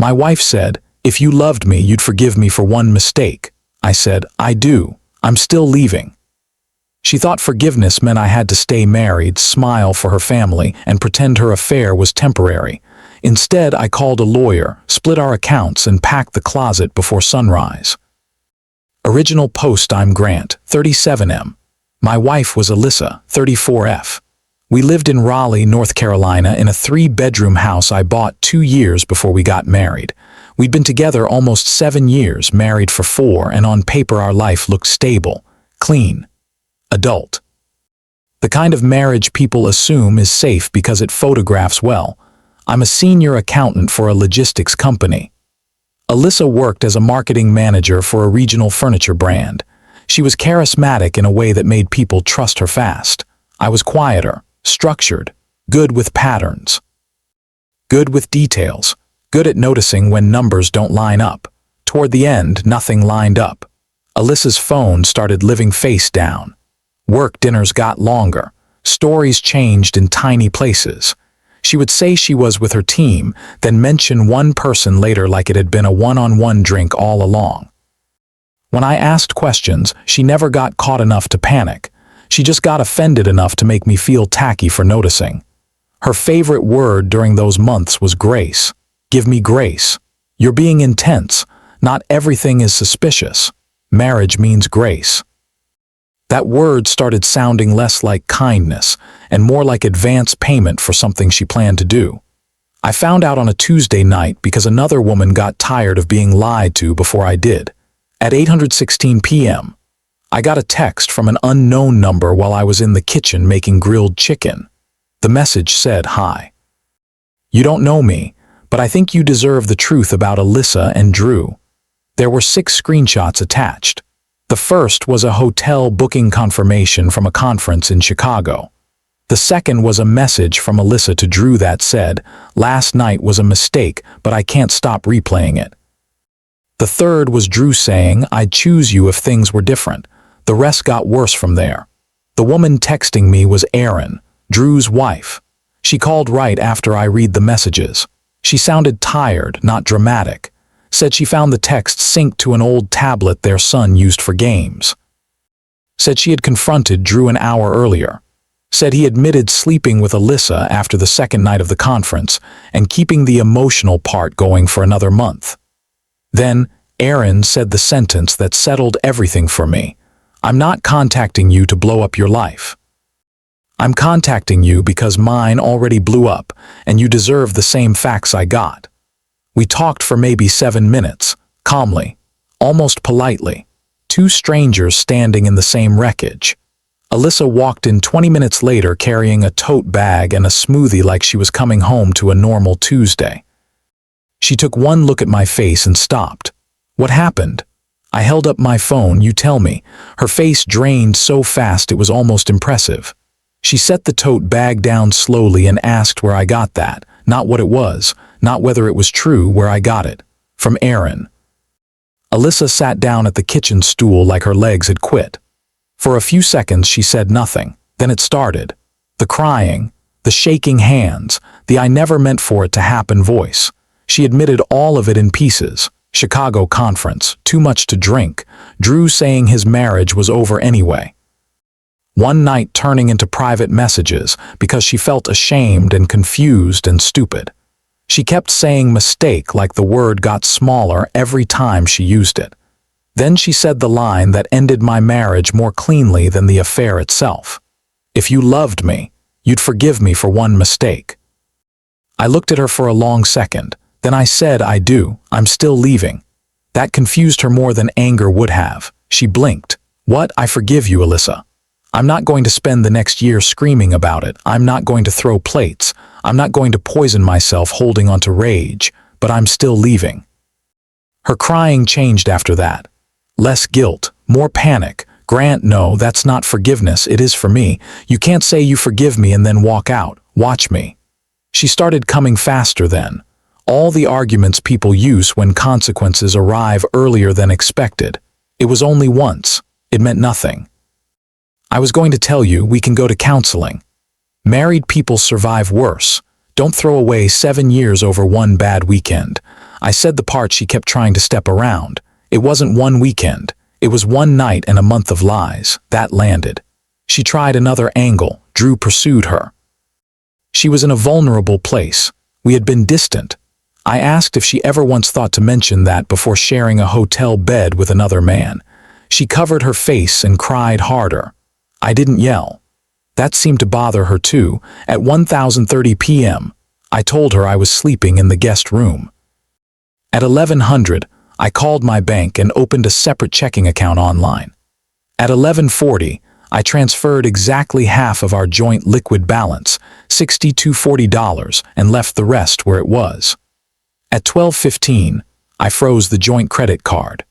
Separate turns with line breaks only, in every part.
My wife said, "If you loved me, you'd forgive me for one mistake." I said, "I do. I'm still leaving." She thought forgiveness meant I had to stay married, smile for her family, and pretend her affair was temporary. Instead, I called a lawyer, split our accounts, and packed the closet before sunrise. Original post: I'm Grant, 37M. My wife was Alyssa, 34F. We lived in Raleigh, North Carolina, in a 3-bedroom house I bought 2 years before we got married. We'd been together almost 7 years, married for 4, and on paper our life looked stable, clean, adult. The kind of marriage people assume is safe because it photographs well. I'm a senior accountant for a logistics company. Alyssa worked as a marketing manager for a regional furniture brand. She was charismatic in a way that made people trust her fast. I was quieter, structured, good with patterns, good with details, good at noticing when numbers don't line up. Toward the end, nothing lined up. Alyssa's phone started living face down. Work dinners got longer. Stories changed in tiny places. She would say she was with her team, then mention one person later like it had been a one-on-one drink all along. When I asked questions, she never got caught enough to panic. She just got offended enough to make me feel tacky for noticing. Her favorite word during those months was grace. Give me grace. You're being intense. Not everything is suspicious. Marriage means grace. That word started sounding less like kindness and more like advance payment for something she planned to do. I found out on a Tuesday night because another woman got tired of being lied to before I did. At 8:16 p.m., I got a text from an unknown number while I was in the kitchen making grilled chicken. The message said, "Hi. You don't know me, but I think you deserve the truth about Alyssa and Drew." There were 6 screenshots attached. The first was a hotel booking confirmation from a conference in Chicago. The second was a message from Alyssa to Drew that said, "Last night was a mistake, but I can't stop replaying it." The third was Drew saying, "I'd choose you if things were different." The rest got worse from there. The woman texting me was Erin, Drew's wife. She called right after I read the messages. She sounded tired, not dramatic. Said she found the text synced to an old tablet their son used for games. Said she had confronted Drew an hour earlier. Said he admitted sleeping with Alyssa after the second night of the conference and keeping the emotional part going for another month. Then, Erin said the sentence that settled everything for me. "I'm not contacting you to blow up your life. I'm contacting you because mine already blew up and you deserve the same facts I got." We talked for maybe 7 minutes, calmly, almost politely. 2 strangers standing in the same wreckage. Alyssa walked in 20 minutes later carrying a tote bag and a smoothie like she was coming home to a normal Tuesday. She took one look at my face and stopped. "What happened?" I held up my phone. "You tell me." Her face drained so fast it was almost impressive. She set the tote bag down slowly and asked where I got that, not what it was, not whether it was true, where I got it. From Erin. Alyssa sat down at the kitchen stool like her legs had quit. For a few seconds she said nothing. Then it started. The crying, the shaking hands, the "I never meant for it to happen" voice. She admitted all of it in pieces. Chicago conference, too much to drink, Drew saying his marriage was over anyway. One night turning into private messages because she felt ashamed and confused and stupid. She kept saying mistake like the word got smaller every time she used it. Then she said the line that ended my marriage more cleanly than the affair itself. "If you loved me, you'd forgive me for one mistake." I looked at her for a long second. Then I said, "I do. I'm still leaving." That confused her more than anger would have. She blinked. "What? I forgive you, Alyssa. I'm not going to spend the next year screaming about it. I'm not going to throw plates. I'm not going to poison myself holding on to rage, but I'm still leaving." Her crying changed after that. Less guilt, more panic. "Grant, no, that's not forgiveness. It is for me. You can't say you forgive me and then walk out. Watch me." She started coming faster then. All the arguments people use when consequences arrive earlier than expected. It was only once. It meant nothing. "I was going to tell you, we can go to counseling. Married people survive worse. Don't throw away 7 years over one bad weekend. I said the part she kept trying to step around. It wasn't one weekend. It was one night and a month of lies. That landed. She tried another angle. Drew pursued her. She was in a vulnerable place. We had been distant. I asked if she ever once thought to mention that before sharing a hotel bed with another man. She covered her face and cried harder. I didn't yell. That seemed to bother her too. At 1:30 p.m., I told her I was sleeping in the guest room. At 1100, I called my bank and opened a separate checking account online. At 1140, I transferred exactly half of our joint liquid balance, $62.40, and left the rest where it was. At 12:15, I froze the joint credit card.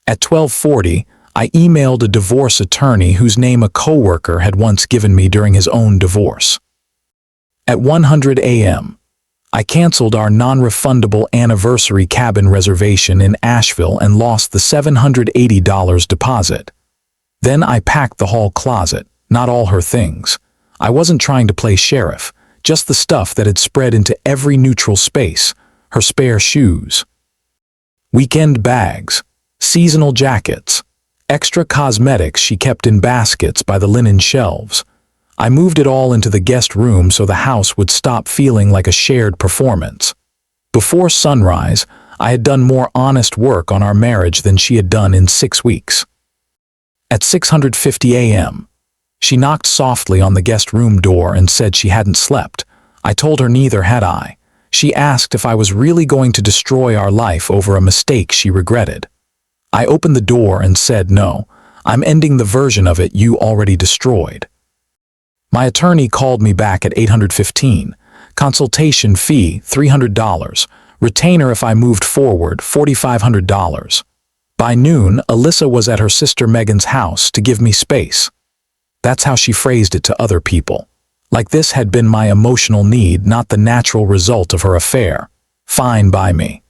At 12:40, I emailed a divorce attorney whose name a coworker had once given me during his own divorce. At 100 a.m., I canceled our non-refundable anniversary cabin reservation in Asheville and lost the $780 deposit. Then I packed the hall closet, not all her things. I wasn't trying to play sheriff, just the stuff that had spread into every neutral space, her spare shoes, weekend bags, seasonal jackets, extra cosmetics she kept in baskets by the linen shelves. I moved it all into the guest room so the house would stop feeling like a shared performance. Before sunrise, I had done more honest work on our marriage than she had done in 6 weeks. At 6:50 a.m., she knocked softly on the guest room door and said she hadn't slept. I told her neither had I. She asked if I was really going to destroy our life over a mistake she regretted. I opened the door and said, "No, I'm ending the version of it you already destroyed." My attorney called me back at 8:15. Consultation fee, $300. Retainer if I moved forward, $4,500. By noon, Alyssa was at her sister Megan's house to give me space. That's how she phrased it to other people. Like this had been my emotional need, not the natural result of her affair. Fine by me.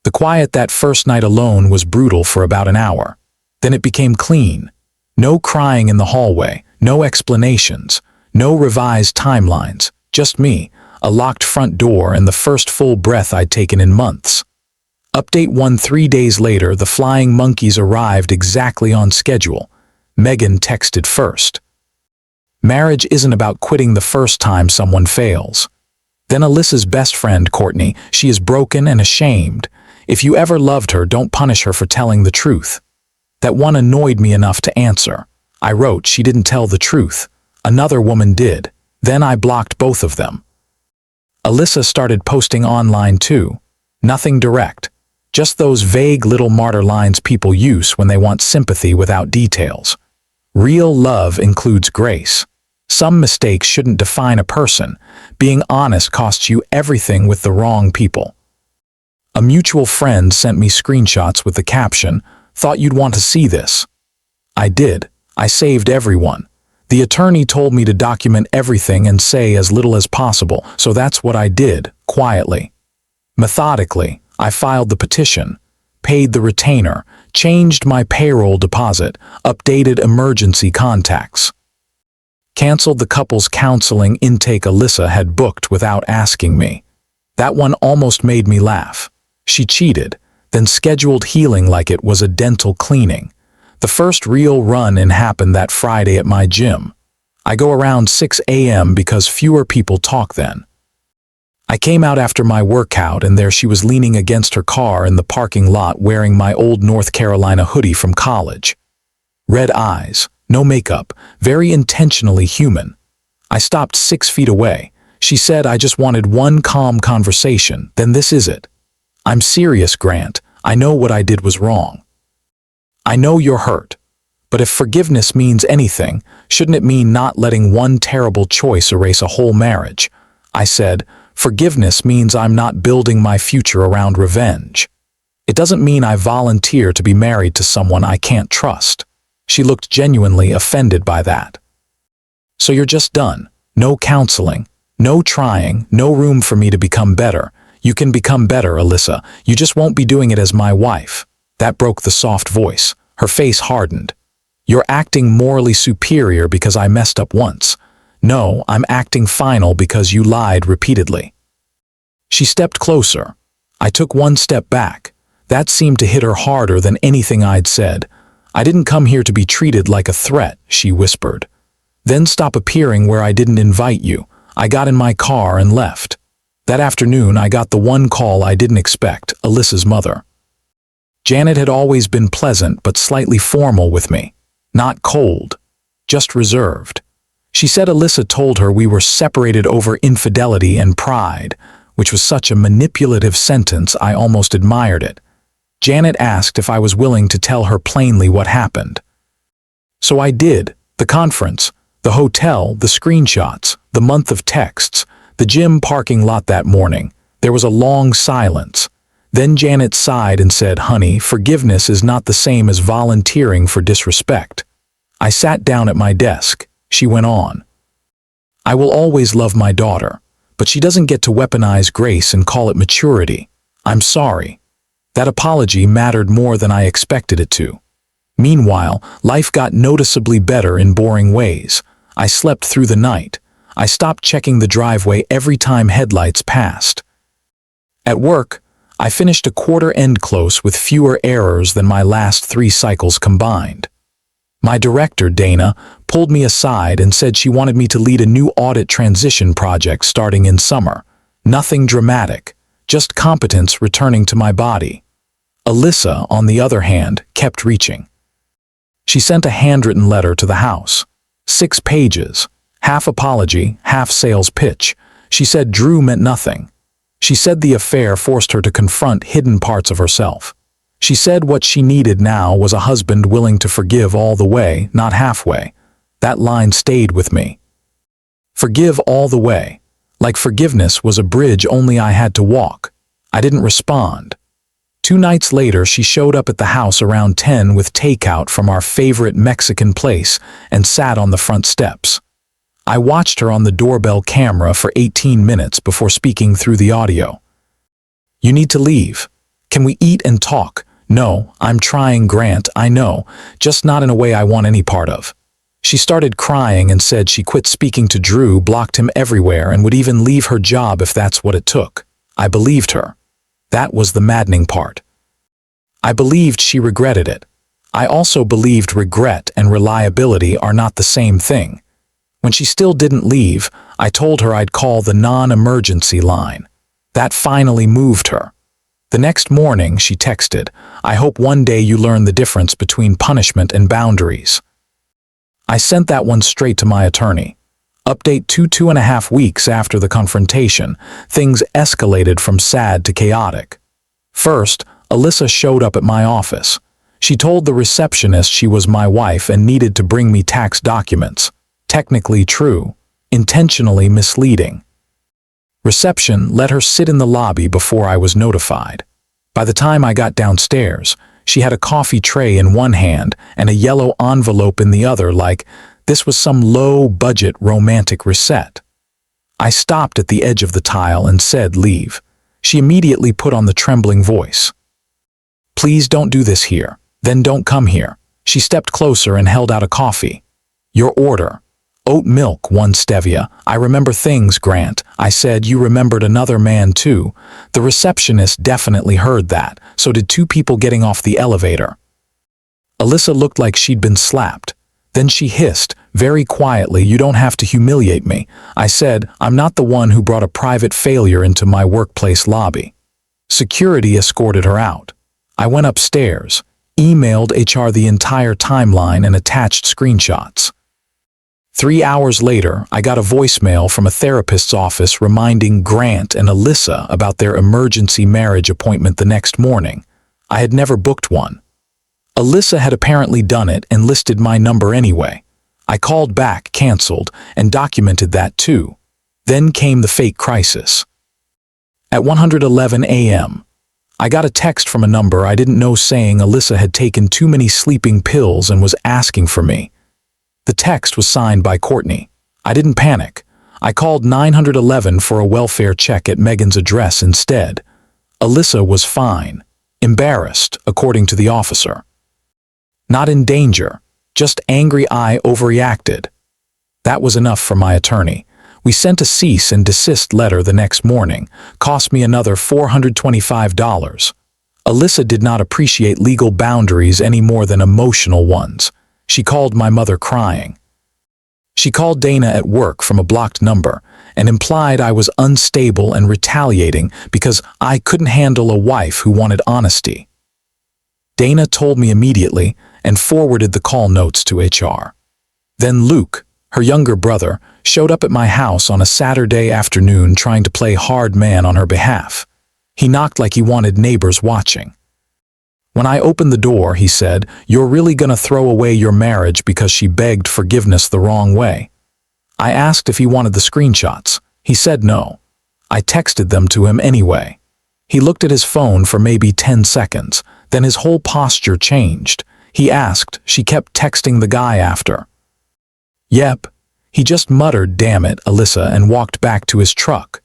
The quiet that first night alone was brutal for about an hour. Then it became clean. No crying in the hallway, no explanations, no revised timelines, just me, a locked front door, and the first full breath I'd taken in months. Update 1: 3 days later, the flying monkeys arrived exactly on schedule. Megan texted first. Marriage isn't about quitting the first time someone fails. Then Alyssa's best friend, Courtney, she is broken and ashamed. If you ever loved her, don't punish her for telling the truth. That one annoyed me enough to answer. I wrote she didn't tell the truth. Another woman did. Then I blocked both of them. Alyssa started posting online too. Nothing direct. Just those vague little martyr lines people use when they want sympathy without details. Real love includes grace. Some mistakes shouldn't define a person. Being honest costs you everything with the wrong people. A mutual friend sent me screenshots with the caption, "Thought you'd want to see this." I did. I saved everyone. The attorney told me to document everything and say as little as possible, so that's what I did, quietly. Methodically, I filed the petition, paid the retainer, changed my payroll deposit, updated emergency contacts. Canceled the couple's counseling intake Alyssa had booked without asking me. That one almost made me laugh. She cheated, then scheduled healing like it was a dental cleaning. The first real run-in happened that Friday at my gym. I go around 6 a.m. because fewer people talk then. I came out after my workout and there she was leaning against her car in the parking lot wearing my old North Carolina hoodie from college. Red eyes, no makeup, very intentionally human. I stopped 6 feet away. She said I just wanted one calm conversation, then this is it. I'm serious, Grant. I know what I did was wrong. I know you're hurt. But if forgiveness means anything, shouldn't it mean not letting one terrible choice erase a whole marriage? I said, forgiveness means I'm not building my future around revenge. It doesn't mean I volunteer to be married to someone I can't trust. She looked genuinely offended by that. So you're just done. No counseling, no trying, no room for me to become better. You can become better, Alyssa. You just won't be doing it as my wife. That broke the soft voice. Her face hardened. You're acting morally superior because I messed up once. No, I'm acting final because you lied repeatedly. She stepped closer. I took one step back. That seemed to hit her harder than anything I'd said. "I didn't come here to be treated like a threat," she whispered. "Then stop appearing where I didn't invite you." I got in my car and left. That afternoon, I got the one call I didn't expect, Alyssa's mother. Janet had always been pleasant but slightly formal with me. Not cold, just reserved. She said Alyssa told her we were separated over infidelity and pride, which was such a manipulative sentence I almost admired it. Janet asked if I was willing to tell her plainly what happened. So I did. The conference, the hotel, the screenshots, the month of texts, the gym parking lot that morning. There was a long silence. Then Janet sighed and said, "Honey, forgiveness is not the same as volunteering for disrespect." I sat down at my desk. She went on. "I will always love my daughter, but she doesn't get to weaponize grace and call it maturity. I'm sorry." That apology mattered more than I expected it to. Meanwhile, life got noticeably better in boring ways. I slept through the night. I stopped checking the driveway every time headlights passed. At work, I finished a quarter end close with fewer errors than my last 3 cycles combined. My director, Dana, pulled me aside and said she wanted me to lead a new audit transition project starting in summer. Nothing dramatic, just competence returning to my body. Alyssa, on the other hand, kept reaching. She sent a handwritten letter to the house. 6 pages, half apology, half sales pitch. She said Drew meant nothing. She said the affair forced her to confront hidden parts of herself. She said what she needed now was a husband willing to forgive all the way, not halfway. That line stayed with me. Forgive all the way. Like forgiveness was a bridge only I had to walk. I didn't respond. 2 nights later, she showed up at the house around 10 with takeout from our favorite Mexican place and sat on the front steps. I watched her on the doorbell camera for 18 minutes before speaking through the audio. "You need to leave. Can we eat and talk?" "No, I'm trying, Grant, I know, just not in a way I want any part of." She started crying and said she quit speaking to Drew, blocked him everywhere, and would even leave her job if that's what it took. I believed her. That was the maddening part. I believed she regretted it. I also believed regret and reliability are not the same thing. When she still didn't leave, I told her I'd call the non-emergency line. That finally moved her. The next morning, she texted, "I hope one day you learn the difference between punishment and boundaries." I sent that one straight to my attorney. Update 2.5 weeks after the confrontation, things escalated from sad to chaotic. First, Alyssa showed up at my office. She told the receptionist she was my wife and needed to bring me tax documents. Technically true, intentionally misleading. Reception let her sit in the lobby before I was notified. By the time I got downstairs, she had a coffee tray in one hand and a yellow envelope in the other, like this was some low-budget romantic reset. I stopped at the edge of the tile and said, "Leave." She immediately put on the trembling voice. "Please don't do this here. Then don't come here." She stepped closer and held out a coffee. "Your order." "Oat milk, 1 stevia. I remember things, Grant." I said. "You remembered another man too." The receptionist definitely heard that. So did 2 people getting off the elevator. Alyssa looked like she'd been slapped. Then she hissed, very quietly, "You don't have to humiliate me." I said, "I'm not the one who brought a private failure into my workplace lobby." Security escorted her out. I went upstairs, emailed HR the entire timeline and attached screenshots. 3 hours later, I got a voicemail from a therapist's office reminding Grant and Alyssa about their emergency marriage appointment the next morning. I had never booked one. Alyssa had apparently done it and listed my number anyway. I called back, canceled, and documented that too. Then came the fake crisis. At 1:11 a.m., I got a text from a number I didn't know saying Alyssa had taken too many sleeping pills and was asking for me. The text was signed by Courtney. I didn't panic. I called 911 for a welfare check at Megan's address instead. Alyssa was fine. Embarrassed, according to the officer. Not in danger, just angry I overreacted. That was enough for my attorney. We sent a cease and desist letter the next morning, cost me another $425. Alyssa did not appreciate legal boundaries any more than emotional ones. She called my mother crying. She called Dana at work from a blocked number and implied I was unstable and retaliating because I couldn't handle a wife who wanted honesty. Dana told me immediately and forwarded the call notes to HR. Then Luke, her younger brother, showed up at my house on a Saturday afternoon trying to play hard man on her behalf. He knocked like he wanted neighbors watching. When I opened the door, he said, "You're really gonna throw away your marriage because she begged forgiveness the wrong way?" I asked if he wanted the screenshots. He said no. I texted them to him anyway. He looked at his phone for maybe 10 seconds, then his whole posture changed. He asked, "She kept texting the guy after?" "Yep." He just muttered, "Damn it, Alyssa," and walked back to his truck.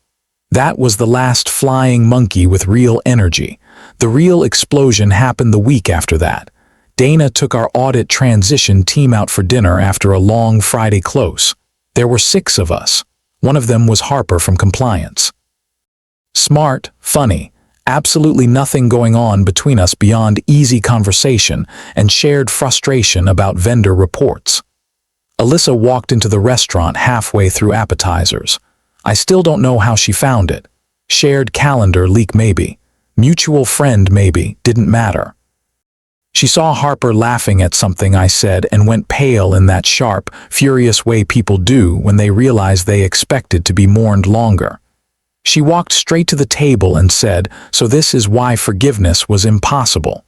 That was the last flying monkey with real energy. The real explosion happened the week after that. Dana took our audit transition team out for dinner after a long Friday close. There were 6 of us. One of them was Harper from compliance. Smart, funny, absolutely nothing going on between us beyond easy conversation and shared frustration about vendor reports. Alyssa walked into the restaurant halfway through appetizers. I still don't know how she found it. Shared calendar leak maybe. Mutual friend maybe, didn't matter. She saw Harper laughing at something I said and went pale in that sharp, furious way people do when they realize they expected to be mourned longer. She walked straight to the table and said, "So this is why forgiveness was impossible."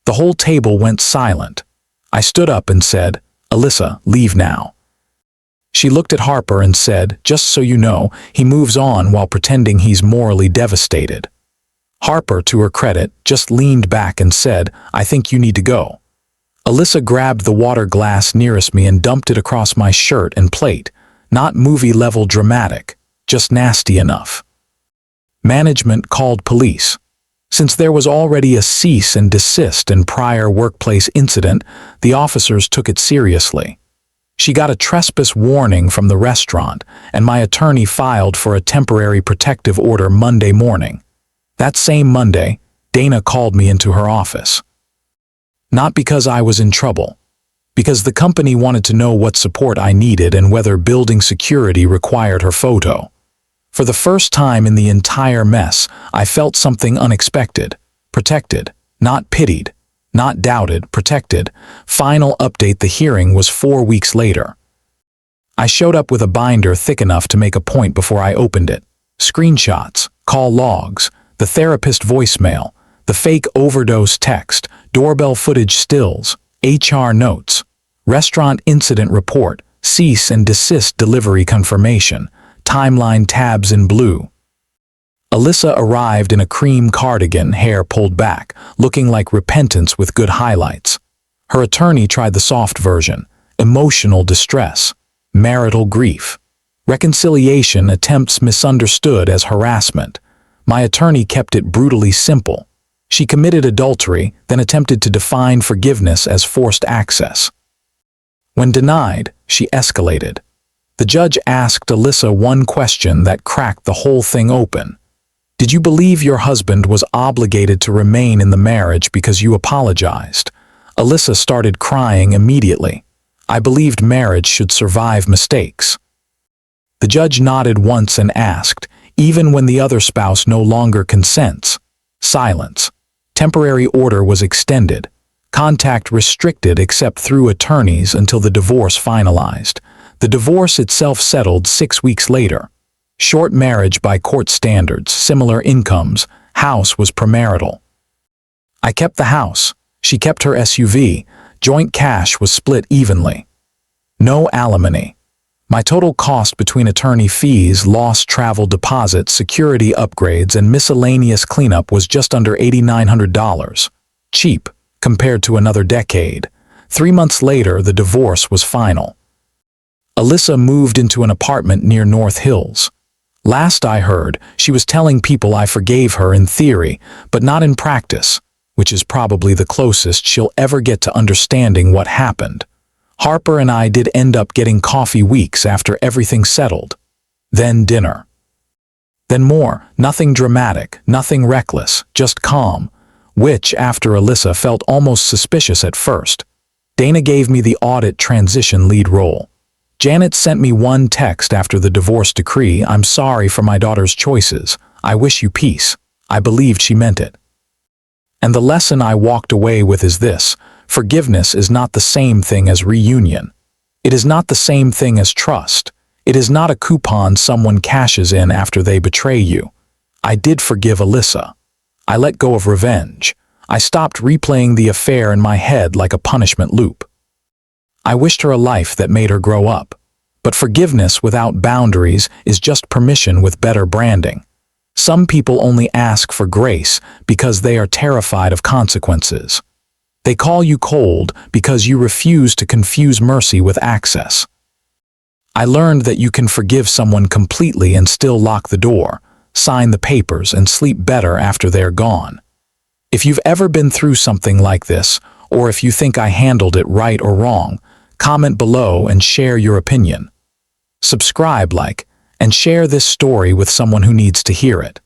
The whole table went silent. I stood up and said, "Alyssa, leave now." She looked at Harper and said, "Just so you know, he moves on while pretending he's morally devastated." Harper, to her credit, just leaned back and said, "I think you need to go." Alyssa grabbed the water glass nearest me and dumped it across my shirt and plate. Not movie-level dramatic, just nasty enough. Management called police. Since there was already a cease and desist and prior workplace incident, the officers took it seriously. She got a trespass warning from the restaurant, and my attorney filed for a temporary protective order Monday morning. That same Monday, Dana called me into her office. Not because I was in trouble, because the company wanted to know what support I needed and whether building security required her photo. For the first time in the entire mess, I felt something unexpected. Protected, not pitied, not doubted, protected. Final update: the hearing was 4 weeks later. I showed up with a binder thick enough to make a point before I opened it. Screenshots, call logs, the therapist voicemail, the fake overdose text, doorbell footage stills, HR notes, restaurant incident report, cease and desist delivery confirmation, timeline tabs in blue. Alyssa arrived in a cream cardigan, hair pulled back, looking like repentance with good highlights. Her attorney tried the soft version: emotional distress, marital grief, reconciliation attempts misunderstood as harassment. My attorney kept it brutally simple. She committed adultery, then attempted to define forgiveness as forced access. When denied, she escalated. The judge asked Alyssa one question that cracked the whole thing open. "Did you believe your husband was obligated to remain in the marriage because you apologized?" Alyssa started crying immediately. "I believed marriage should survive mistakes." The judge nodded once and asked, "Even when the other spouse no longer consents?" Silence. Temporary order was extended. Contact restricted except through attorneys until the divorce finalized. The divorce itself settled 6 weeks later. Short marriage by court standards, similar incomes, house was premarital. I kept the house. She kept her SUV. Joint cash was split evenly. No alimony. My total cost between attorney fees, lost travel deposits, security upgrades, and miscellaneous cleanup was just under $8,900. Cheap, compared to another decade. 3 months later, the divorce was final. Alyssa moved into an apartment near North Hills. Last I heard, she was telling people I forgave her in theory, but not in practice, which is probably the closest she'll ever get to understanding what happened. Harper and I did end up getting coffee weeks after everything settled. Then dinner. Then more, nothing dramatic, nothing reckless, just calm, which, after Alyssa, felt almost suspicious at first. Dana gave me the audit transition lead role. Janet sent me one text after the divorce decree: "I'm sorry for my daughter's choices. I wish you peace." I believed she meant it. And the lesson I walked away with is this: forgiveness is not the same thing as reunion. It is not the same thing as trust. It is not a coupon someone cashes in after they betray you. I did forgive Alyssa. I let go of revenge. I stopped replaying the affair in my head like a punishment loop. I wished her a life that made her grow up. But forgiveness without boundaries is just permission with better branding. Some people only ask for grace because they are terrified of consequences. They call you cold because you refuse to confuse mercy with access. I learned that you can forgive someone completely and still lock the door, sign the papers, and sleep better after they're gone. If you've ever been through something like this, or if you think I handled it right or wrong, comment below and share your opinion. Subscribe, like, and share this story with someone who needs to hear it.